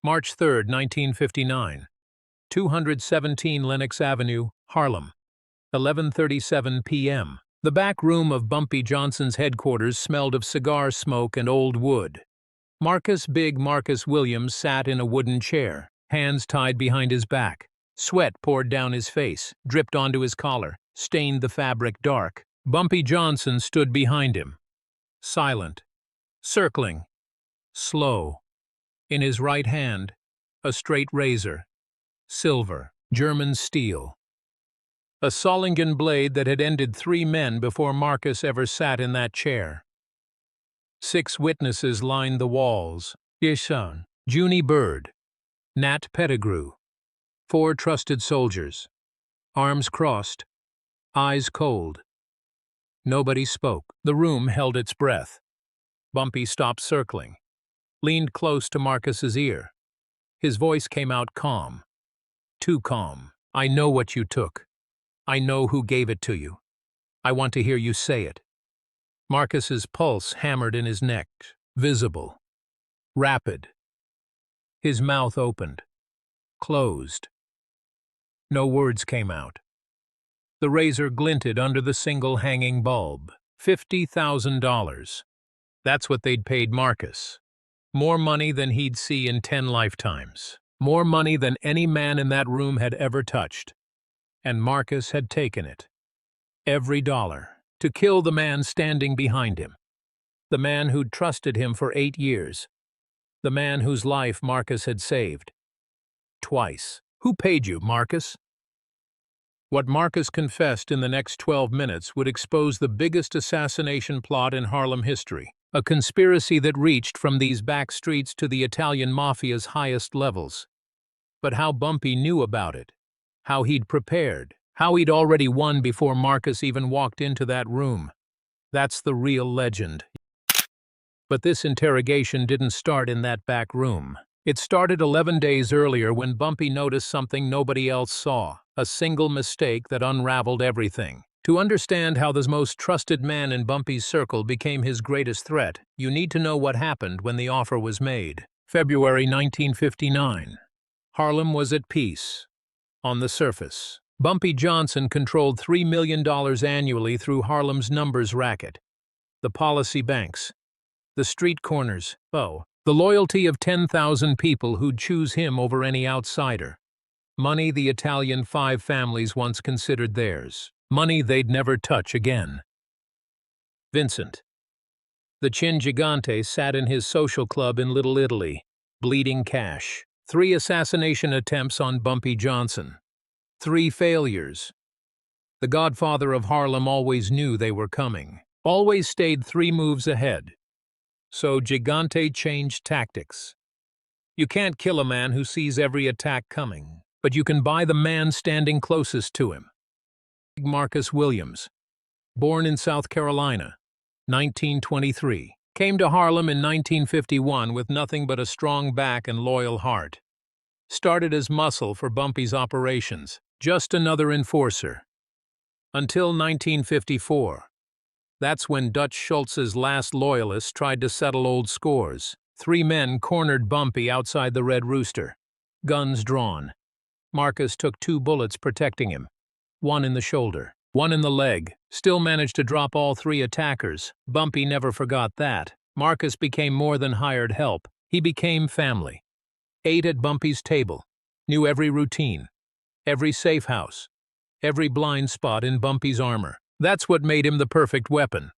March 3, 1959. 217 Lenox Avenue, Harlem. 11:37 p.m. The back room of Bumpy Johnson's headquarters smelled of cigar smoke and old wood. Big Marcus Williams sat in a wooden chair, hands tied behind his back. Sweat poured down his face, dripped onto his collar, stained the fabric dark. Bumpy Johnson stood behind him. Silent. Circling. Slow. In his right hand, a straight razor. Silver. German steel. A Solingen blade that had ended 3 men before Marcus ever sat in that chair. 6 witnesses lined the walls. Yeshon, Junie Bird, Nat Pettigrew. 4 trusted soldiers. Arms crossed. Eyes cold. Nobody spoke. The room held its breath. Bumpy stopped circling. Leaned close to Marcus's ear. His voice came out calm. Too calm. I know what you took. I know who gave it to you. I want to hear you say it. Marcus's pulse hammered in his neck, visible. Rapid. His mouth opened. Closed. No words came out. The razor glinted under the single hanging bulb. $50,000. That's what they'd paid Marcus. More money than he'd see in 10 lifetimes. More money than any man in that room had ever touched. And Marcus had taken it. Every dollar. To kill the man standing behind him. The man who'd trusted him for 8 years. The man whose life Marcus had saved. Twice. Who paid you, Marcus? What Marcus confessed in the next 12 minutes would expose the biggest assassination plot in Harlem history. A conspiracy that reached from these back streets to the Italian mafia's highest levels. But how Bumpy knew about it. How he'd prepared. How he'd already won before Marcus even walked into that room. That's the real legend. But this interrogation didn't start in that back room. It started 11 days earlier when Bumpy noticed something nobody else saw. A single mistake that unraveled everything. To understand how the most trusted man in Bumpy's circle became his greatest threat, you need to know what happened when the offer was made. February 1959. Harlem was at peace. On the surface. Bumpy Johnson controlled $3 million annually through Harlem's numbers racket. The policy banks. The street corners. The loyalty of 10,000 people who'd choose him over any outsider. Money the Italian 5 families once considered theirs. Money they'd never touch again. Vincent. The Chin Gigante sat in his social club in Little Italy, bleeding cash. 3 assassination attempts on Bumpy Johnson. 3 failures. The godfather of Harlem always knew they were coming. Always stayed 3 moves ahead. So Gigante changed tactics. You can't kill a man who sees every attack coming, but you can buy the man standing closest to him. Marcus Williams. Born in South Carolina, 1923. Came to Harlem in 1951 with nothing but a strong back and loyal heart. Started as muscle for Bumpy's operations. Just another enforcer. Until 1954. That's when Dutch Schultz's last loyalists tried to settle old scores. 3 men cornered Bumpy outside the Red Rooster. Guns drawn. Marcus took 2 bullets protecting him. 1 in the shoulder. 1 in the leg. Still managed to drop all 3 attackers. Bumpy never forgot that. Marcus became more than hired help. He became family. Ate at Bumpy's table. Knew every routine. Every safe house, every blind spot in Bumpy's armor. That's what made him the perfect weapon.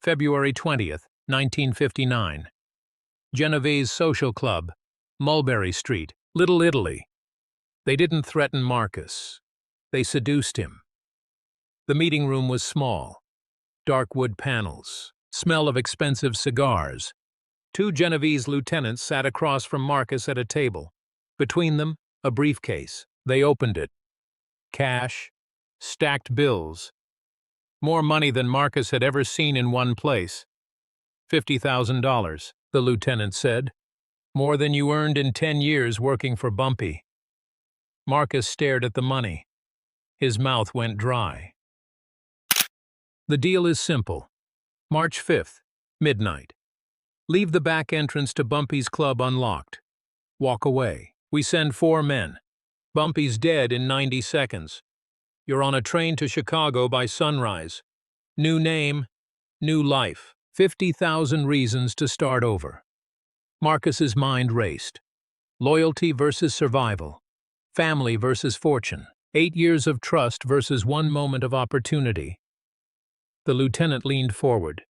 February 20th, 1959. Genovese Social Club, Mulberry Street, Little Italy. They didn't threaten Marcus. They seduced him. The meeting room was small. Dark wood panels, smell of expensive cigars. 2 Genovese lieutenants sat across from Marcus at a table. Between them, a briefcase. They opened it. Cash, stacked bills. More money than Marcus had ever seen in one place. $50,000, the lieutenant said. More than you earned in 10 years working for Bumpy. Marcus stared at the money. His mouth went dry. The deal is simple. March 5th, midnight. Leave the back entrance to Bumpy's club unlocked. Walk away. We send 4 men. Bumpy's dead in 90 seconds. You're on a train to Chicago by sunrise. New name, new life. 50,000 reasons to start over. Marcus's mind raced. Loyalty versus survival. Family versus fortune. 8 years of trust versus 1 moment of opportunity. The lieutenant leaned forward.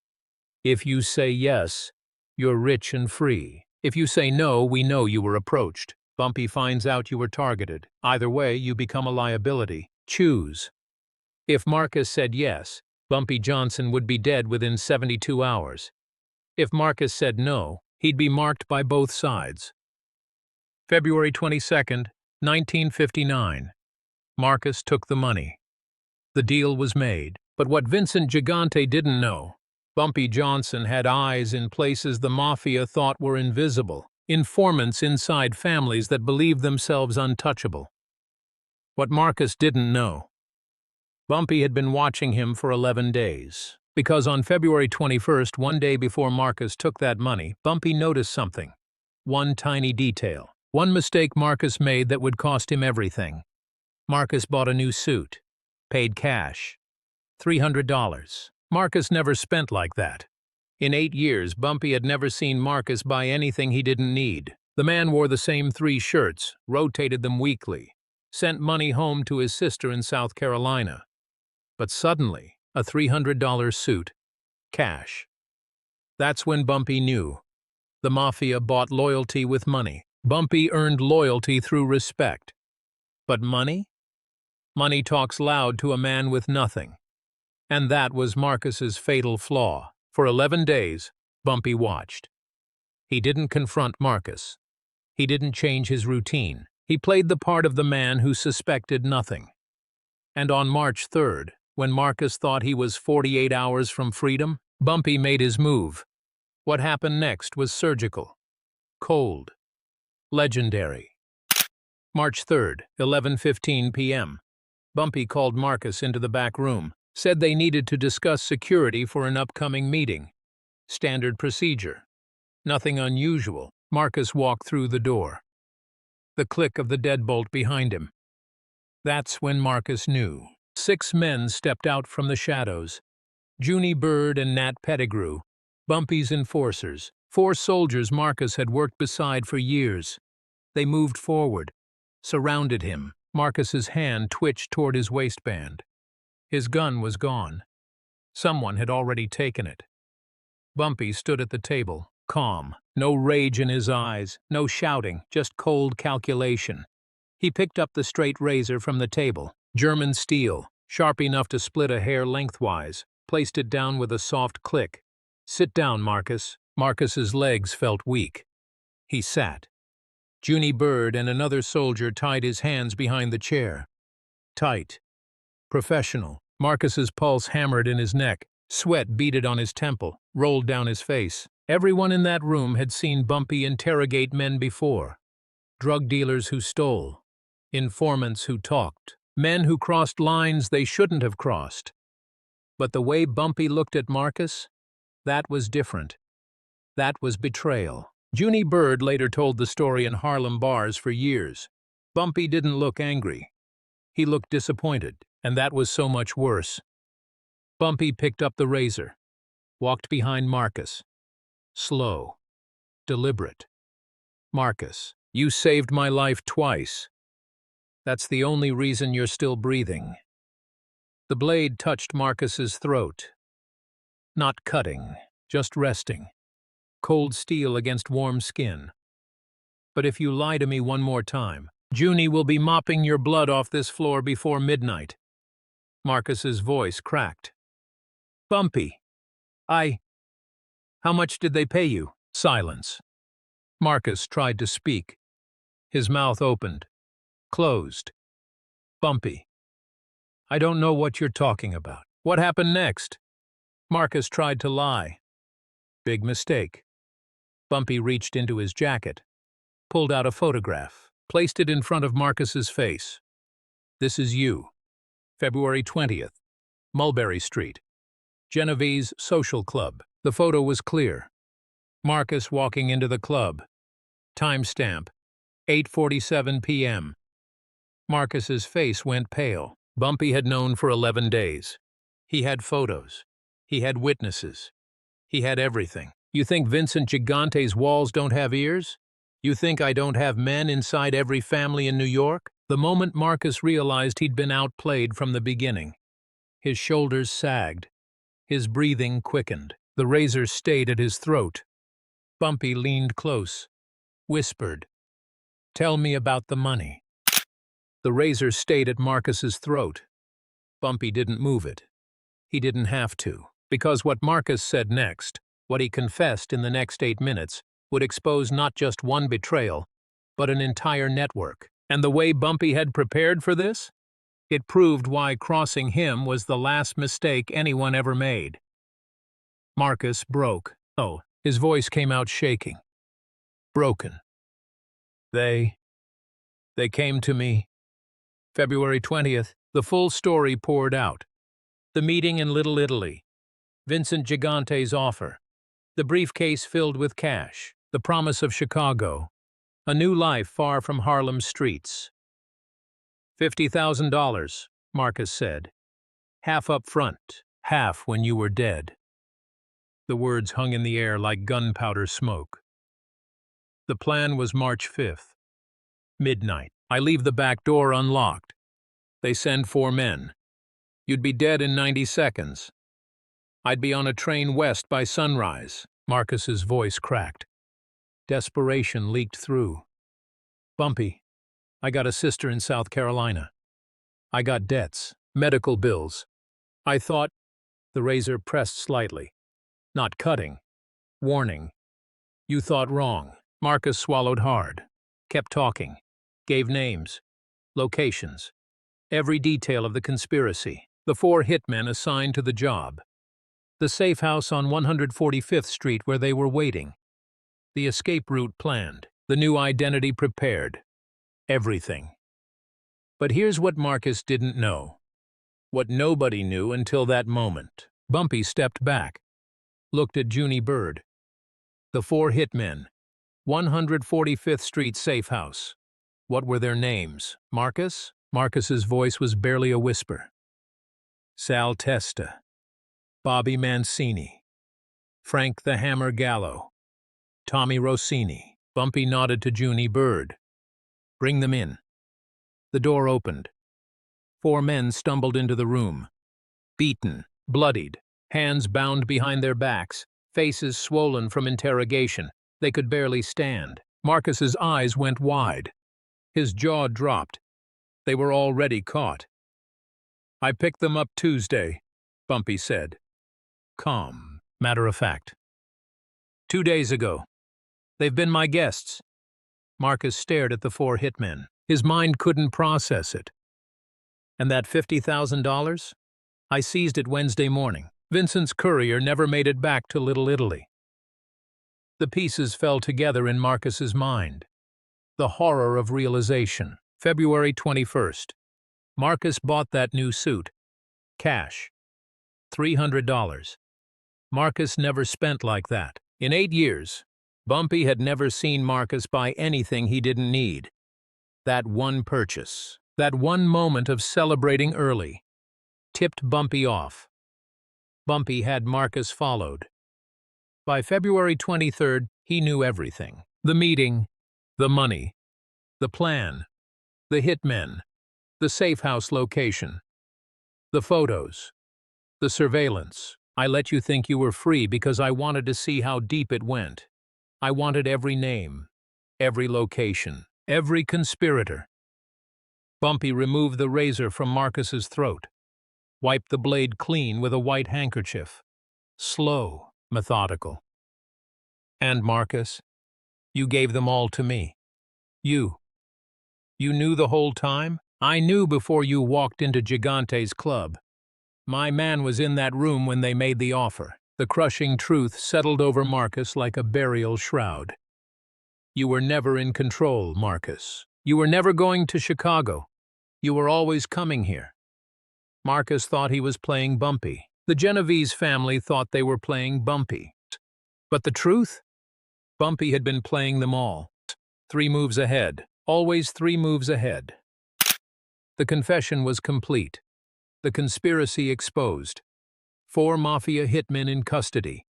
If you say yes, you're rich and free. If you say no, we know you were approached. Bumpy finds out you were targeted. Either way, you become a liability. Choose. If Marcus said yes, Bumpy Johnson would be dead within 72 hours. If Marcus said no, he'd be marked by both sides. February 22nd, 1959. Marcus took the money. The deal was made. But what Vincent Gigante didn't know, Bumpy Johnson had eyes in places the mafia thought were invisible, informants inside families that believed themselves untouchable. What Marcus didn't know, Bumpy had been watching him for 11 days. Because on February 21st, 1 day before Marcus took that money, Bumpy noticed something. One tiny detail. One mistake Marcus made that would cost him everything. Marcus bought a new suit. Paid cash. $300. Marcus never spent like that. In 8 years, Bumpy had never seen Marcus buy anything he didn't need. The man wore the same 3 shirts, rotated them weekly, sent money home to his sister in South Carolina. But suddenly, a $300 suit. Cash. That's when Bumpy knew. The mafia bought loyalty with money. Bumpy earned loyalty through respect. But money? Money talks loud to a man with nothing. And that was Marcus's fatal flaw. For 11 days, Bumpy watched. He didn't confront Marcus. He didn't change his routine. He played the part of the man who suspected nothing. And on March 3rd, when Marcus thought he was 48 hours from freedom, Bumpy made his move. What happened next was surgical. Cold. Legendary. March 3rd, 11:15 p.m. Bumpy called Marcus into the back room, said they needed to discuss security for an upcoming meeting. Standard procedure. Nothing unusual. Marcus walked through the door. The click of the deadbolt behind him. That's when Marcus knew. 6 men stepped out from the shadows. Junie Bird and Nat Pettigrew, Bumpy's enforcers. 4 soldiers Marcus had worked beside for years. They moved forward, surrounded him. Marcus's hand twitched toward his waistband. His gun was gone. Someone had already taken it. Bumpy stood at the table, calm. No rage in his eyes, no shouting, just cold calculation. He picked up the straight razor from the table. German steel, sharp enough to split a hair lengthwise, placed it down with a soft click. Sit down, Marcus. Marcus's legs felt weak. He sat. Junie Bird and another soldier tied his hands behind the chair. Tight. Professional. Marcus's pulse hammered in his neck. Sweat beaded on his temple, rolled down his face. Everyone in that room had seen Bumpy interrogate men before. Drug dealers who stole. Informants who talked. Men who crossed lines they shouldn't have crossed. But the way Bumpy looked at Marcus, that was different. That was betrayal. Junie Bird later told the story in Harlem bars for years. Bumpy didn't look angry. He looked disappointed, and that was so much worse. Bumpy picked up the razor, walked behind Marcus. Slow. Deliberate. Marcus, you saved my life twice. That's the only reason you're still breathing. The blade touched Marcus's throat. Not cutting, just resting. Cold steel against warm skin. But if you lie to me one more time, Junie will be mopping your blood off this floor before midnight. Marcus's voice cracked. Bumpy. How much did they pay you? Silence. Marcus tried to speak. His mouth opened. Closed. Bumpy. I don't know what you're talking about. What happened next? Marcus tried to lie. Big mistake. Bumpy reached into his jacket, pulled out a photograph, placed it in front of Marcus's face. This is you. February 20th. Mulberry Street. Genevieve's Social Club. The photo was clear. Marcus walking into the club. Timestamp. 8:47 p.m. Marcus's face went pale. Bumpy had known for 11 days. He had photos. He had witnesses. He had everything. You think Vincent Gigante's walls don't have ears? You think I don't have men inside every family in New York? The moment Marcus realized he'd been outplayed from the beginning, his shoulders sagged. His breathing quickened. The razor stayed at his throat. Bumpy leaned close, whispered, "Tell me about the money." The razor stayed at Marcus's throat. Bumpy didn't move it. He didn't have to, because what Marcus said next, what he confessed in the next 8 minutes, would expose not just one betrayal, but an entire network. And the way Bumpy had prepared for this? It proved why crossing him was the last mistake anyone ever made. Marcus broke. Oh, his voice came out shaking. Broken. They came to me. February 20th, the full story poured out. The meeting in Little Italy. Vincent Gigante's offer. The briefcase filled with cash. The promise of Chicago. A new life far from Harlem's streets. $50,000, Marcus said. Half up front, half when you were dead. The words hung in the air like gunpowder smoke. The plan was March 5th. Midnight. I leave the back door unlocked. They send 4 men. You'd be dead in 90 seconds. I'd be on a train west by sunrise. Marcus's voice cracked. Desperation leaked through. Bumpy, I got a sister in South Carolina. I got debts, medical bills. I thought. The razor pressed slightly. Not cutting. Warning. You thought wrong. Marcus swallowed hard. Kept talking. Gave names. Locations. Every detail of the conspiracy. The 4 hitmen assigned to the job. The safe house on 145th Street where they were waiting. The escape route planned. The new identity prepared. Everything. But here's what Marcus didn't know. What nobody knew until that moment. Bumpy stepped back. Looked at Junie Bird. The 4 hitmen. 145th Street safe house. What were their names? Marcus? Marcus's voice was barely a whisper. Sal Testa. Bobby Mancini. Frank the Hammer Gallo. Tommy Rossini. Bumpy nodded to Junie Bird. Bring them in. The door opened. 4 men stumbled into the room. Beaten, bloodied, hands bound behind their backs, faces swollen from interrogation. They could barely stand. Marcus's eyes went wide. His jaw dropped. They were already caught. I picked them up Tuesday, Bumpy said. Calm, matter of fact. 2 days ago. They've been my guests. Marcus stared at the 4 hitmen. His mind couldn't process it. And that $50,000? I seized it Wednesday morning. Vincent's courier never made it back to Little Italy. The pieces fell together in Marcus's mind. The horror of realization. February 21st. Marcus bought that new suit. Cash. $300. Marcus never spent like that. In 8 years, Bumpy had never seen Marcus buy anything he didn't need. That one purchase, that one moment of celebrating early, tipped Bumpy off. Bumpy had Marcus followed. By February 23rd, he knew everything. The meeting, the money, the plan, the hitmen, the safe house location, the photos, the surveillance. I let you think you were free because I wanted to see how deep it went. I wanted every name, every location, every conspirator. Bumpy removed the razor from Marcus's throat, wiped the blade clean with a white handkerchief. Slow, methodical. And Marcus, you gave them all to me. You knew the whole time? I knew before you walked into Gigante's club. My man was in that room when they made the offer. The crushing truth settled over Marcus like a burial shroud. You were never in control, Marcus. You were never going to Chicago. You were always coming here. Marcus thought he was playing Bumpy. The Genovese family thought they were playing Bumpy. But the truth? Bumpy had been playing them all. 3 moves ahead. Always 3 moves ahead. The confession was complete. The conspiracy exposed. 4 mafia hitmen in custody.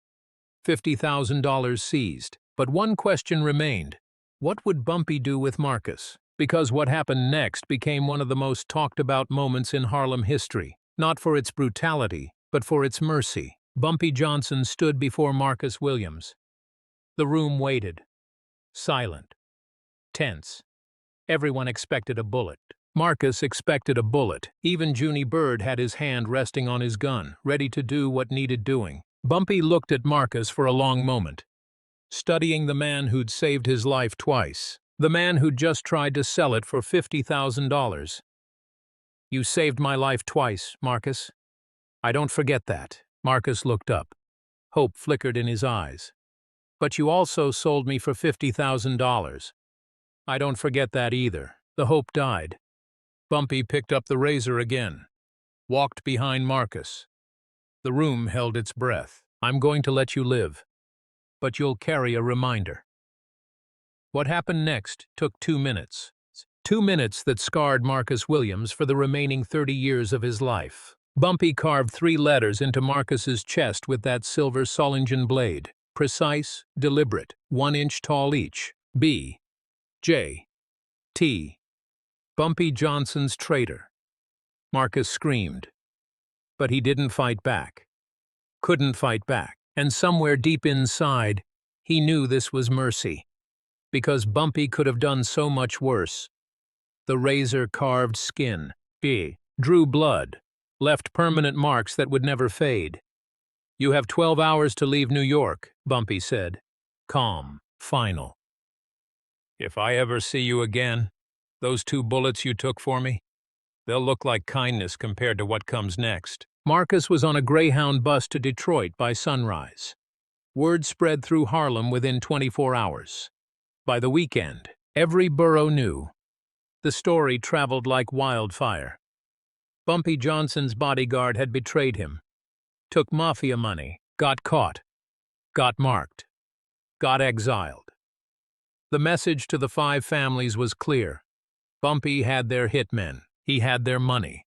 $50,000 seized. But one question remained. What would Bumpy do with Marcus? Because what happened next became one of the most talked about moments in Harlem history. Not for its brutality, but for its mercy. Bumpy Johnson stood before Marcus Williams. The room waited. Silent. Tense. Everyone expected a bullet. Marcus expected a bullet. Even Junie Bird had his hand resting on his gun, ready to do what needed doing. Bumpy looked at Marcus for a long moment, studying the man who'd saved his life twice. The man who'd just tried to sell it for $50,000. You saved my life twice, Marcus. I don't forget that. Marcus looked up. Hope flickered in his eyes. But you also sold me for $50,000. I don't forget that either. The hope died. Bumpy picked up the razor again, walked behind Marcus. The room held its breath. I'm going to let you live, but you'll carry a reminder. What happened next took 2 minutes. 2 minutes that scarred Marcus Williams for the remaining 30 years of his life. Bumpy carved 3 letters into Marcus's chest with that silver Solingen blade. Precise, deliberate, 1 inch tall each. B. J. T. Bumpy Johnson's traitor. Marcus screamed. But he didn't fight back. Couldn't fight back. And somewhere deep inside, he knew this was mercy. Because Bumpy could have done so much worse. The razor-carved skin, B, drew blood, left permanent marks that would never fade. You have 12 hours to leave New York, Bumpy said. Calm, final. If I ever see you again, those 2 bullets you took for me, they'll look like kindness compared to what comes next. Marcus was on a Greyhound bus to Detroit by sunrise. Word spread through Harlem within 24 hours. By the weekend, every borough knew. The story traveled like wildfire. Bumpy Johnson's bodyguard had betrayed him, took mafia money, got caught, got marked, got exiled. The message to the 5 families was clear. Bumpy had their hitmen, he had their money,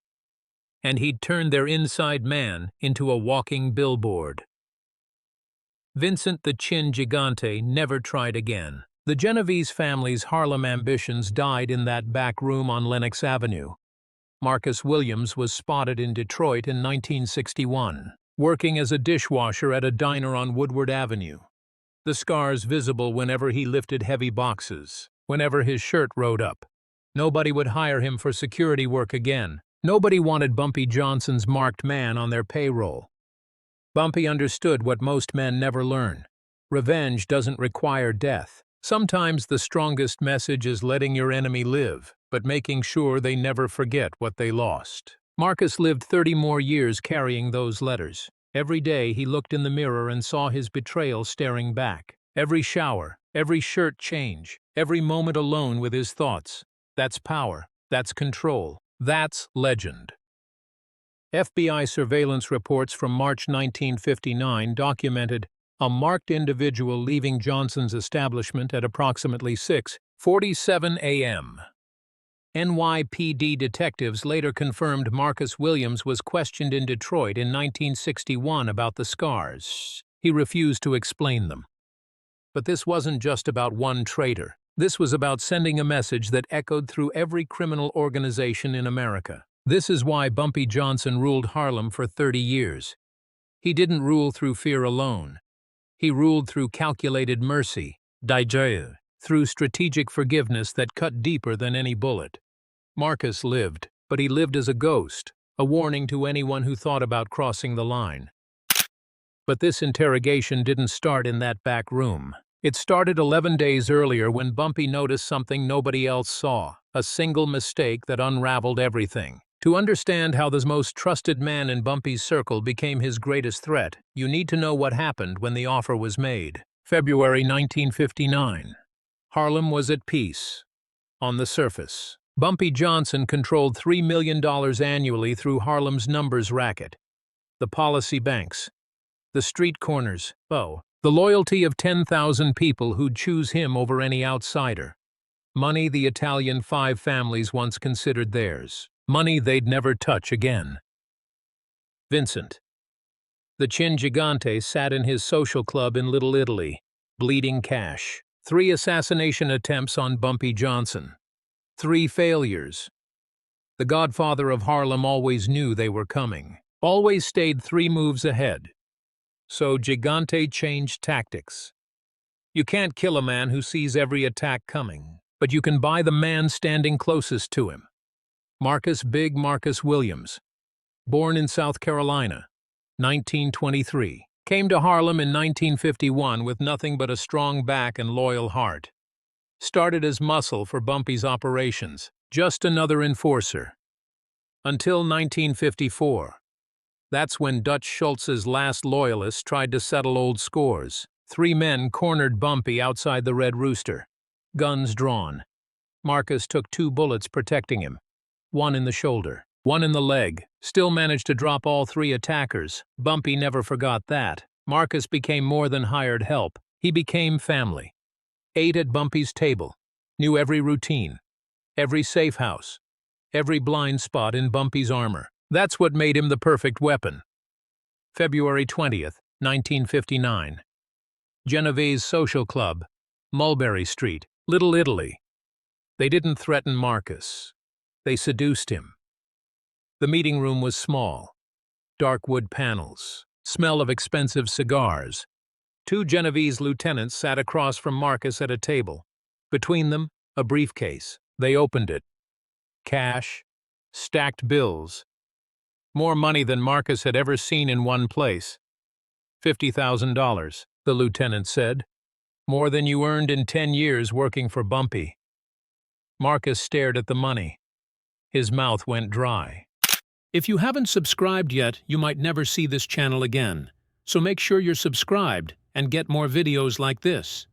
and he'd turned their inside man into a walking billboard. Vincent the Chin Gigante never tried again. The Genovese family's Harlem ambitions died in that back room on Lenox Avenue. Marcus Williams was spotted in Detroit in 1961, working as a dishwasher at a diner on Woodward Avenue. The scars visible whenever he lifted heavy boxes, whenever his shirt rode up. Nobody would hire him for security work again. Nobody wanted Bumpy Johnson's marked man on their payroll. Bumpy understood what most men never learn. Revenge doesn't require death. Sometimes the strongest message is letting your enemy live, but making sure they never forget what they lost. Marcus lived 30 more years carrying those letters. Every day he looked in the mirror and saw his betrayal staring back. Every shower, every shirt change, every moment alone with his thoughts. That's power. That's control. That's legend. FBI surveillance reports from March 1959 documented a marked individual leaving Johnson's establishment at approximately 6:47 a.m. NYPD detectives later confirmed Marcus Williams was questioned in Detroit in 1961 about the scars. He refused to explain them. But this wasn't just about one traitor. This was about sending a message that echoed through every criminal organization in America. This is why Bumpy Johnson ruled Harlem for 30 years. He didn't rule through fear alone. He ruled through calculated mercy, through strategic forgiveness that cut deeper than any bullet. Marcus lived, but he lived as a ghost, a warning to anyone who thought about crossing the line. But this interrogation didn't start in that back room. It started 11 days earlier when Bumpy noticed something nobody else saw, a single mistake that unraveled everything. To understand how the most trusted man in Bumpy's circle became his greatest threat, you need to know what happened when the offer was made. February 1959. Harlem was at peace. On the surface, Bumpy Johnson controlled $3 million annually through Harlem's numbers racket. The policy banks, the street corners, the loyalty of 10,000 people who'd choose him over any outsider. Money the Italian five families once considered theirs. Money they'd never touch again. Vincent. The Cin Gigante sat in his social club in Little Italy, bleeding cash. 3 assassination attempts on Bumpy Johnson. 3 failures. The godfather of Harlem always knew they were coming. Always stayed 3 moves ahead. So Gigante changed tactics. You can't kill a man who sees every attack coming, but you can buy the man standing closest to him. Big Marcus Williams, born in South Carolina, 1923, came to Harlem in 1951 with nothing but a strong back and loyal heart. Started as muscle for Bumpy's operations, just another enforcer. Until 1954. That's when Dutch Schultz's last loyalists tried to settle old scores. 3 men cornered Bumpy outside the Red Rooster. Guns drawn. Marcus took 2 bullets protecting him. 1 in the shoulder, 1 in the leg. Still managed to drop all 3 attackers. Bumpy never forgot that. Marcus became more than hired help. He became family. Ate at Bumpy's table. Knew every routine. Every safe house. Every blind spot in Bumpy's armor. That's what made him the perfect weapon. February 20th, 1959. Genovese Social Club, Mulberry Street, Little Italy. They didn't threaten Marcus. They seduced him. The meeting room was small. Dark wood panels. Smell of expensive cigars. 2 Genovese lieutenants sat across from Marcus at a table. Between them, a briefcase. They opened it. Cash. Stacked bills. More money than Marcus had ever seen in one place. $50,000, the lieutenant said. More than you earned in 10 years working for Bumpy. Marcus stared at the money. His mouth went dry. If you haven't subscribed yet, you might never see this channel again. So make sure you're subscribed and get more videos like this.